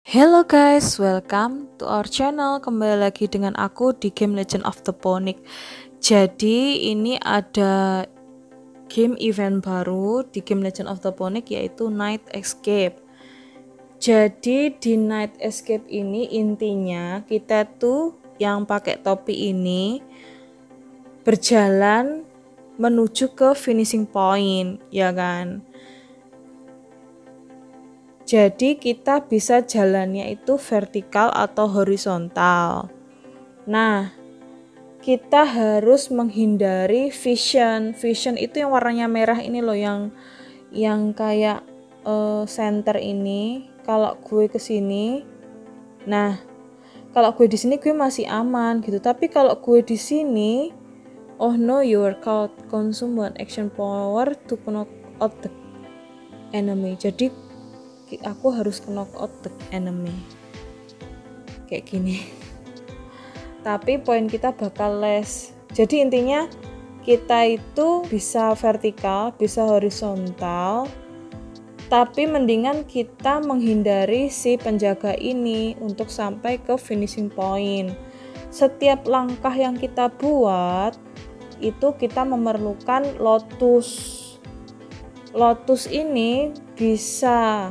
Hello guys, welcome to our channel. Kembali lagi dengan aku di game Legend of the Phoenix. Jadi ini ada game event baru di game Legend of the Phoenix, yaitu Night Escape. Jadi di Night Escape ini intinya kita tuh yang pakai topi ini berjalan menuju ke finishing point, ya kan? Jadi kita bisa jalannya itu vertikal atau horizontal. Nah, kita harus menghindari vision. Vision itu yang warnanya merah ini loh, yang kayak center ini. Kalau gue ke sini, nah kalau gue di sini gue masih aman gitu. Tapi kalau gue di sini, oh no, your card consume one action power to knock out the enemy. Jadi aku harus knock out the enemy kayak gini. Tapi poin kita bakal less. Jadi intinya kita itu bisa vertikal, bisa horizontal, tapi mendingan kita menghindari si penjaga ini untuk sampai ke finishing point. Setiap langkah yang kita buat itu kita memerlukan lotus. Lotus ini bisa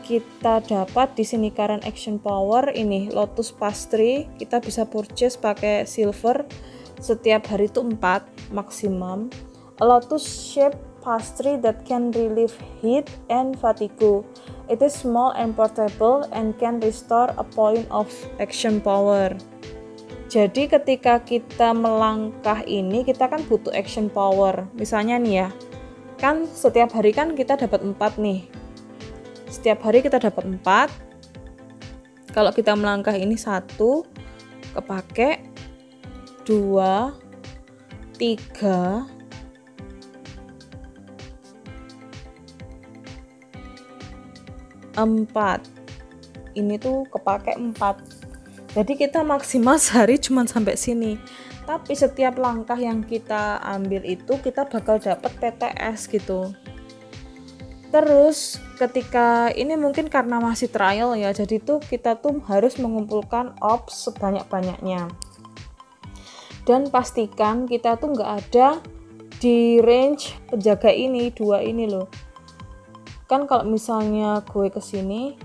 kita dapat di sini current action power ini Lotus Pastry. Kita bisa purchase pakai silver, setiap hari itu 4 maksimum. A Lotus shape pastry that can relieve heat and fatigue. It is small and portable and can restore a point of action power. Jadi ketika kita melangkah ini kita kan butuh action power. Misalnya nih ya, kan setiap hari kan kita dapat 4 nih. Setiap hari kita dapat 4. Kalau kita melangkah ini 1 kepake, 2, 3, 4. Ini tuh kepake 4. Jadi kita maksimal sehari cuma sampai sini. Tapi setiap langkah yang kita ambil itu kita bakal dapat PTS gitu. Terus ketika ini mungkin karena masih trial ya, jadi tuh kita tuh harus mengumpulkan orbs sebanyak-banyaknya. Dan pastikan kita tuh nggak ada di range penjaga ini, 2 ini loh. Kan kalau misalnya gue kesini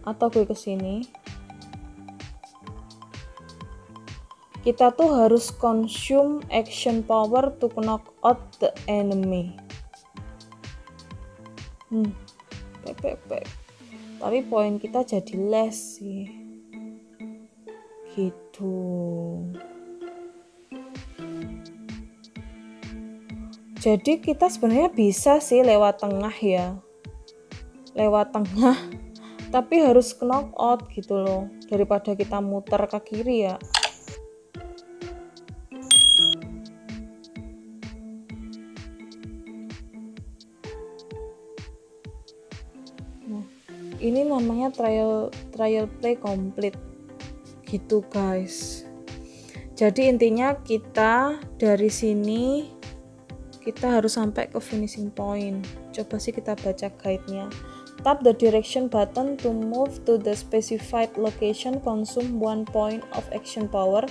atau gue kesini, kita tuh harus consume action power to knock out the enemy. Tapi poin kita jadi less sih gitu. Jadi kita sebenarnya bisa sih lewat tengah ya, lewat tengah, tapi harus knock out gitu loh, daripada kita muter ke kiri ya. Ini namanya trial play complete gitu guys. Jadi intinya kita dari sini kita harus sampai ke finishing point. Coba sih kita baca guide-nya. Tap the direction button to move to the specified location, consume 1 point of action power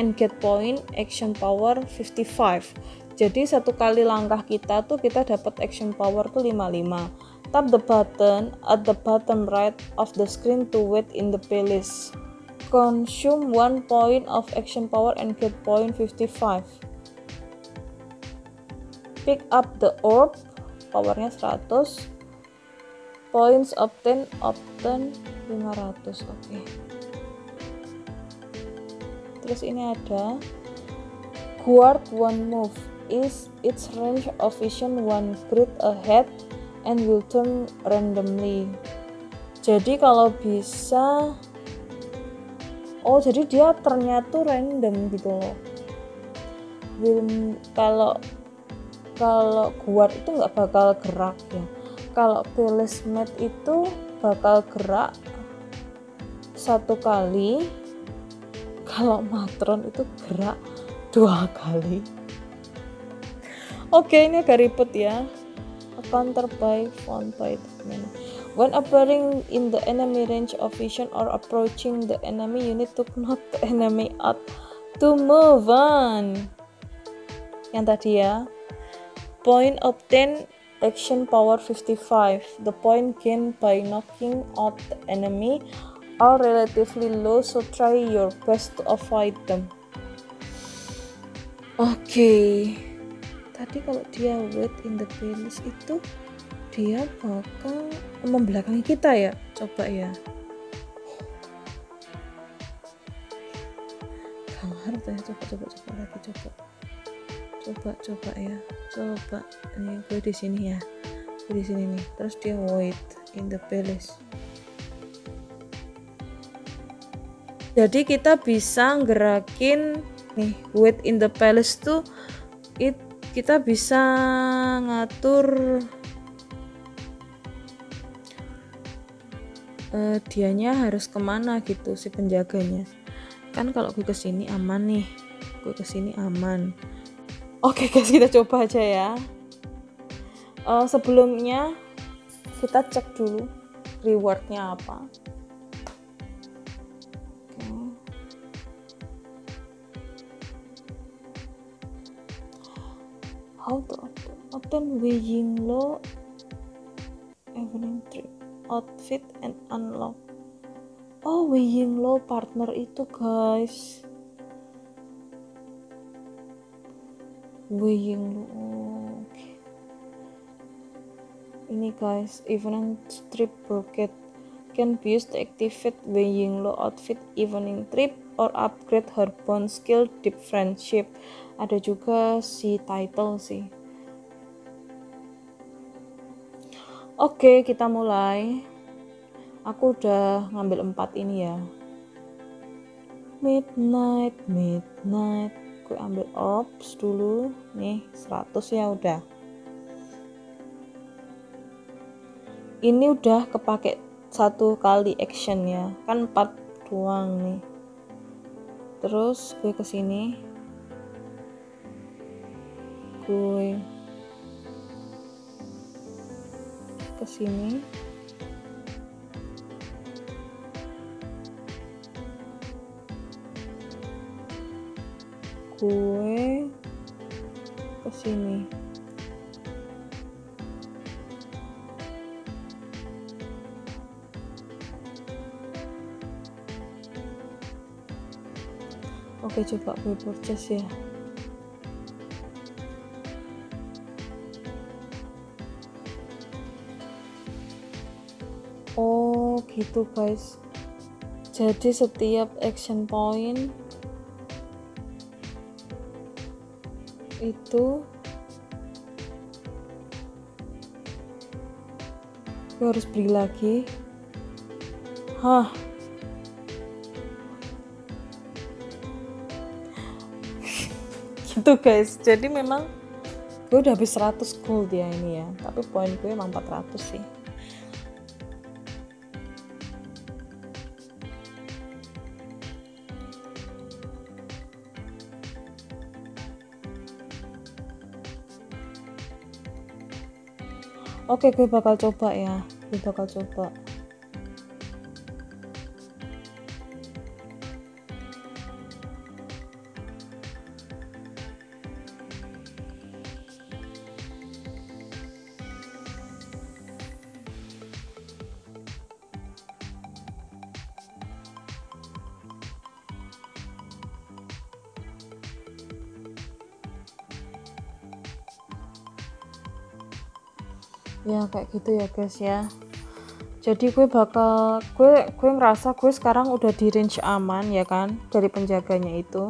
and get point action power 55. Jadi satu kali langkah kita tuh kita dapat action power tuh 55. Tap the button at the bottom right of the screen to wait in the playlist. Consume 1 point of action power and get point 55. Pick up the orb, powernya 100. Points obtain 500. Oke. Terus ini ada guard 1 move is its range of vision 1 grid ahead and will turn randomly. Jadi kalau bisa, oh jadi dia ternyata random gitu loh. Kalau guard itu nggak bakal gerak ya. Kalau placement itu bakal gerak 1 kali. Kalau matron itu gerak 2 kali. Oke, ini agak ribet ya. Counter by font by document. When appearing in the enemy range of vision or approaching the enemy, you need to knock the enemy out to move on. Yang tadi ya. Point obtained, action power 55. The point gained by knocking out the enemy are relatively low, so try your best to avoid them. Oke. Tadi kalau dia wait in the palace itu dia bakal membelakangi kita ya, coba ya. Gak ngerti ya, coba lagi coba ya, coba ini gue di sini ya, gue di sini nih, terus dia wait in the palace. Jadi kita bisa gerakin nih wait in the palace tuh, kita bisa ngatur dianya harus kemana gitu, si penjaganya. Kan kalau gue kesini aman nih, gue kesini aman. Oke guys, kita coba aja ya. Sebelumnya kita cek dulu rewardnya apa. How to obtain weighing low evening trip outfit and unlock. Oh, weighing low partner itu guys, weighing low. Okay. Ini guys, evening trip bucket can be used to activate weighing low outfit evening trip or upgrade her bond skill deep friendship. Ada juga si title sih. Oke, kita mulai. Aku udah ngambil 4 ini ya. Midnight. Gue ambil orbs dulu. Nih, 100 ya udah. Ini udah kepake 1 kali action ya. Kan 4 doang nih. Terus gue kesini. Gue kesini. Gue kesini. Oke, coba gue purchase ya. Oh gitu guys, jadi setiap action point itu gue harus beli lagi. Gitu guys, jadi memang gue udah habis 100 gold ya ini ya, tapi poin gue emang 400 sih. Oke, gue bakal coba ya. Ya kayak gitu ya guys ya. Jadi gue ngerasa gue sekarang udah di range aman ya kan dari penjaganya itu.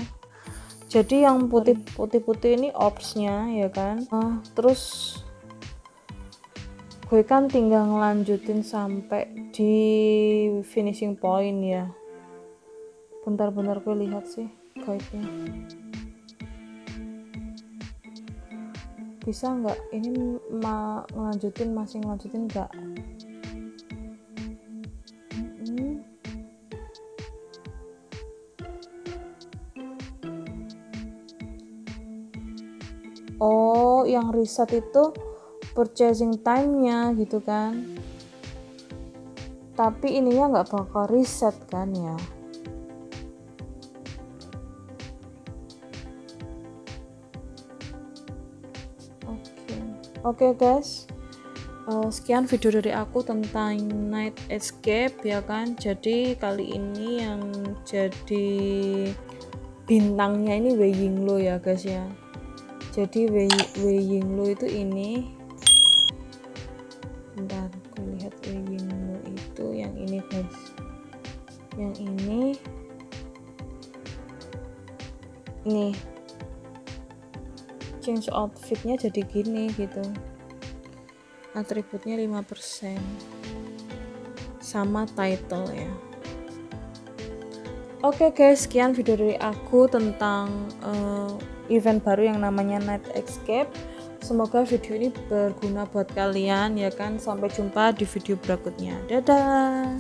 Jadi yang putih-putih ini orbsnya ya kan. Terus gue kan tinggal ngelanjutin sampai di finishing point ya. Bentar gue lihat sih guide-nya. Bisa nggak ini masih ngelanjutin nggak? Oh, yang reset itu purchasing time-nya gitu kan. tapi ininya nggak bakal reset kan ya. Oke guys, sekian video dari aku tentang Night Escape ya kan. Jadi kali ini yang jadi bintangnya ini Wei Yingluo ya guys ya. Jadi Wei Yingluo itu ini, bentar aku lihat Wei Yingluo itu yang ini guys, yang ini nih, change outfitnya jadi gini gitu, atributnya 5% sama title ya. Oke guys, sekian video dari aku tentang event baru yang namanya Night Escape. Semoga video ini berguna buat kalian ya kan. Sampai jumpa di video berikutnya. Dadah.